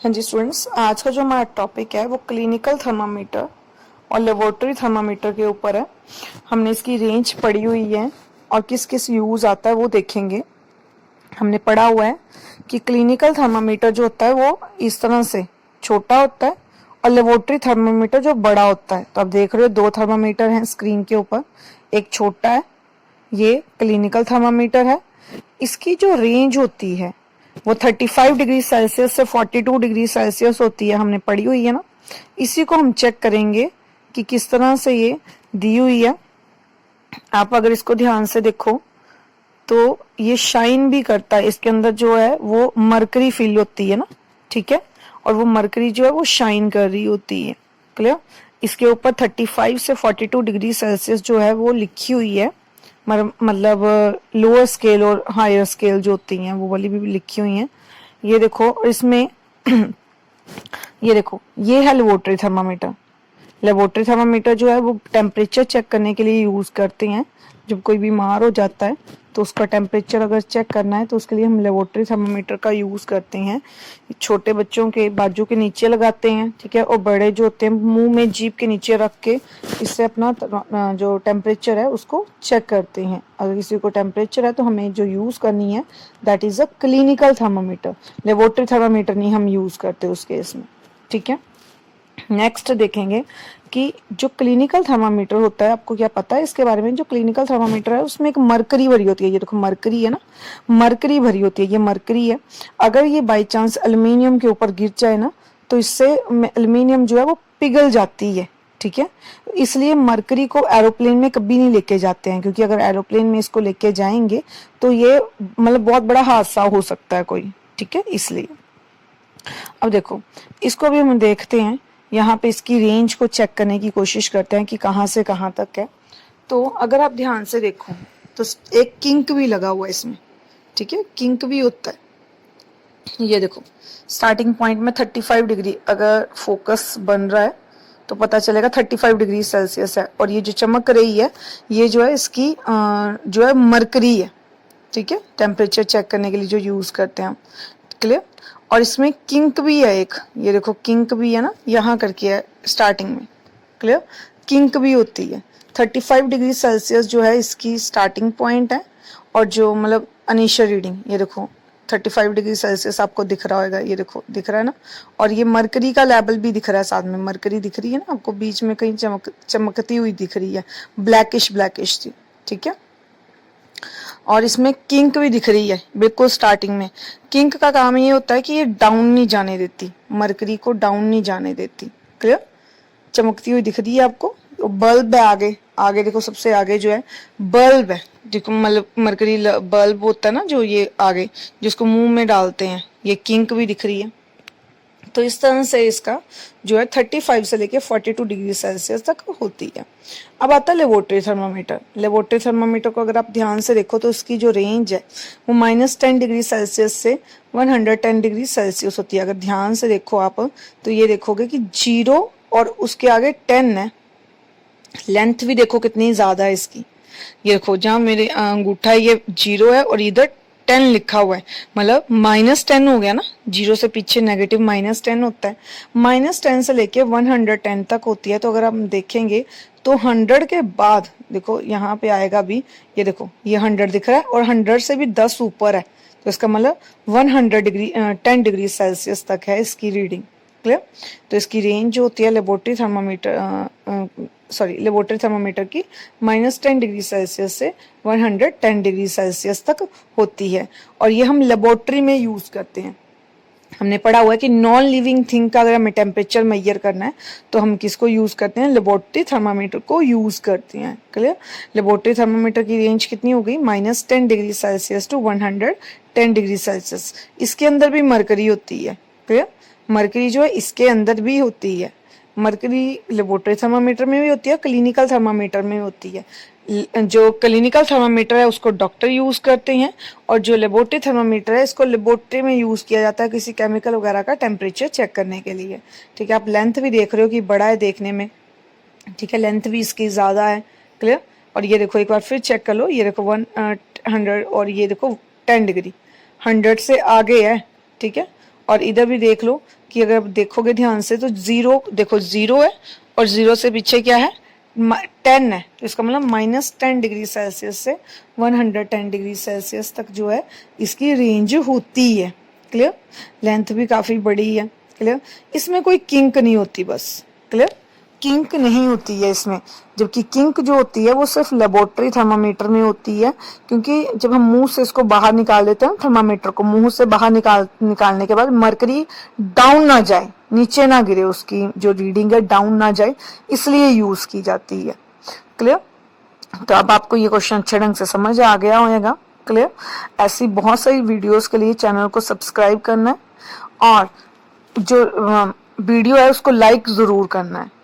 हाँ जी स्टूडेंट्स, आज का जो हमारा टॉपिक है वो क्लिनिकल थर्मामीटर और लेबोरेटरी थर्मामीटर के ऊपर है। हमने इसकी रेंज पढ़ी हुई है और किस किस यूज़ आता है वो देखेंगे। हमने पढ़ा हुआ है कि क्लिनिकल थर्मामीटर जो होता है वो इस तरह से छोटा होता है और लेबोरेटरी थर्मामीटर जो बड़ा होता है। तो आप देख रहे हो दो थर्मामीटर हैं स्क्रीन के ऊपर, एक छोटा है, ये क्लिनिकल थर्मामीटर है। इसकी जो रेंज होती है वो 35 डिग्री सेल्सियस से 42 डिग्री सेल्सियस होती है, हमने पढ़ी हुई है ना। इसी को हम चेक करेंगे कि किस तरह से ये दी हुई है। आप अगर इसको ध्यान से देखो तो ये शाइन भी करता है, इसके अंदर जो है वो मरकरी फील होती है ना, ठीक है, और वो मरकरी जो है वो शाइन कर रही होती है। क्लियर। इसके ऊपर 35 से 42 डिग्री सेल्सियस जो है वो लिखी हुई है, मतलब लोअर स्केल और हायर स्केल जो होती हैं वो वाली भी लिखी हुई हैं। ये देखो इसमें ये देखो, ये है लेबोरेटरी थर्मामीटर। लेबोरेटरी थर्मामीटर जो है वो टेम्परेचर चेक करने के लिए यूज करते हैं। जब कोई बीमार हो जाता है तो उसका टेम्परेचर अगर चेक करना है तो उसके लिए हम लेबोरेटरी थर्मामीटर का यूज करते हैं। छोटे बच्चों के बाजू के नीचे लगाते हैं, ठीक है, और बड़े जो होते हैं मुंह में जीभ के नीचे रख के इससे अपना जो टेम्परेचर है उसको चेक करते हैं। अगर किसी को टेम्परेचर है तो हमें जो यूज करनी है that is a clinical thermometer. Laboratory thermometer नहीं हम यूज करते उस केस में, ठीक है। नेक्स्ट देखेंगे कि जो क्लिनिकल थर्मामीटर होता है, आपको क्या पता है इसके बारे में? जो क्लिनिकल थर्मामीटर है उसमें एक मरकरी भरी होती है। ये देखो मरकरी है ना, मरकरी भरी होती है, ये मरकरी है। अगर ये बाई चांस एल्युमिनियम के ऊपर गिर जाए ना तो इससे एल्युमिनियम जो है वो पिघल जाती है, ठीक है। इसलिए मरकरी को एरोप्लेन में कभी नहीं लेके जाते हैं, क्योंकि अगर एरोप्लेन में इसको लेके जाएंगे तो ये मतलब बहुत बड़ा हादसा हो सकता है कोई, ठीक है, इसलिए। अब देखो इसको भी हम देखते हैं, यहाँ पे इसकी रेंज को चेक करने की कोशिश करते हैं कि कहाँ से कहाँ तक है। तो अगर आप ध्यान से देखो तो एक किंक भी लगा हुआ है इसमें, ठीक है, किंक भी होता है। ये देखो स्टार्टिंग पॉइंट में 35 डिग्री अगर फोकस बन रहा है तो पता चलेगा 35 डिग्री सेल्सियस है, और ये जो चमक रही है ये जो है इसकी जो है मरकरी है, ठीक है, टेम्परेचर चेक करने के लिए जो यूज करते हैं हम। क्लियर। और इसमें किंक भी है एक, ये देखो किंक भी है ना, यहाँ करके है स्टार्टिंग में। क्लियर। किंक भी होती है। 35 डिग्री सेल्सियस जो है इसकी स्टार्टिंग पॉइंट है, और जो मतलब इनिशियल रीडिंग ये देखो 35 डिग्री सेल्सियस आपको दिख रहा होगा, ये देखो दिख रहा है ना। और ये मरकरी का लेवल भी दिख रहा है साथ में, मरकरी दिख रही है ना आपको, बीच में कहीं चमकती हुई दिख रही है, ब्लैकिश ब्लैकिश सी, ठीक है। और इसमें किंक भी दिख रही है बिल्कुल स्टार्टिंग में। किंक का काम ये होता है कि ये डाउन नहीं जाने देती, मरकरी को डाउन नहीं जाने देती। क्लियर। चमकती हुई दिख रही है आपको। तो बल्ब है आगे, आगे देखो सबसे आगे जो है बल्ब है, देखो मतलब मरकरी बल्ब होता है ना जो ये आगे जिसको मुंह में डालते हैं, ये किंक भी दिख रही है। तो इस तरह से इसका जो है 35 से लेके 42 डिग्री सेल्सियस तक होती है। अब आता है लेबोरेटरी थर्मामीटर। लेबोरेटरी थर्मामीटर को अगर आप ध्यान से देखो तो इसकी जो रेंज है वो -10 डिग्री सेल्सियस से 110 डिग्री सेल्सियस होती है। अगर ध्यान से देखो आप तो ये देखोगे कि 0 और उसके आगे 10 है। लेंथ भी देखो कितनी ज्यादा है इसकी। ये देखो जहाँ मेरे अंगूठा ये 0 है और इधर 10 लिखा हुआ है, मतलब -10 हो गया ना, 0 से पीछे नेगेटिव -10 होता है। -10 से लेके 110 तक होती है। तो अगर हम देखेंगे तो 100 के बाद देखो यहाँ पे आएगा भी, ये देखो ये 100 दिख रहा है और 100 से भी 10 ऊपर है, तो इसका मतलब 10 डिग्री सेल्सियस तक है इसकी रीडिंग। क्लियर। तो इसकी रेंज जो होती है लेबोरेटरी थर्मामीटर की -10 डिग्री सेल्सियस से 110 डिग्री सेल्सियस तक होती है, और ये हम लेबोरेटरी में यूज करते हैं। हमने पढ़ा हुआ है कि नॉन लिविंग थिंग का अगर हमें टेम्परेचर मेजर करना है तो हम किसको यूज करते हैं? लेबोरेटरी थर्मामीटर को यूज करते हैं। क्लियर। लेबोरेटरी थर्मामीटर की रेंज कितनी हो गई? -10 degree celsius to 110 degree celsius. इसके अंदर भी मरकरी होती है। क्लियर। मरकरी जो है इसके अंदर भी होती है। मरकरी लेबोरेटरी थर्मामीटर में भी होती है, क्लिनिकल थर्मामीटर में होती है। जो क्लिनिकल थर्मामीटर है उसको डॉक्टर यूज करते हैं, और जो लेबोरेटरी थर्मामीटर है इसको लेबोरेटरी में यूज किया जाता है किसी केमिकल वगैरह का टेम्परेचर चेक करने के लिए। ठीक है। आप लेंथ भी देख रहे हो कि बड़ा है देखने में, ठीक है, लेंथ भी इसकी ज्यादा है। क्लियर। और ये देखो एक बार फिर चेक कर लो, ये देखो 100 और ये देखो 10 डिग्री 100 से आगे है, ठीक है, और इधर भी देख लो कि अगर देखोगे ध्यान से तो जीरो, देखो जीरो है और जीरो से पीछे क्या है 10 है, तो इसका मतलब -10 डिग्री सेल्सियस से 110 डिग्री सेल्सियस तक जो है इसकी रेंज होती है। क्लियर, लेंथ भी काफी बड़ी है। क्लियर, इसमें कोई किंक नहीं होती बस। क्लियर, किंक नहीं होती है इसमें, जबकि किंक जो होती है वो सिर्फ लेबोरेटरी थर्मामीटर में होती है, क्योंकि जब हम मुंह से इसको बाहर निकाल देते हैं थर्मामीटर को, मुंह से बाहर निकालने के बाद मरकरी डाउन ना जाए, नीचे ना गिरे, उसकी जो रीडिंग है डाउन ना जाए, इसलिए यूज की जाती है। क्लियर, तो अब आपको ये क्वेश्चन अच्छे ढंग से समझ आ गया होगा। क्लियर, ऐसी बहुत सारी वीडियोस के लिए चैनल को सब्सक्राइब करना है और जो वीडियो है उसको लाइक जरूर करना है।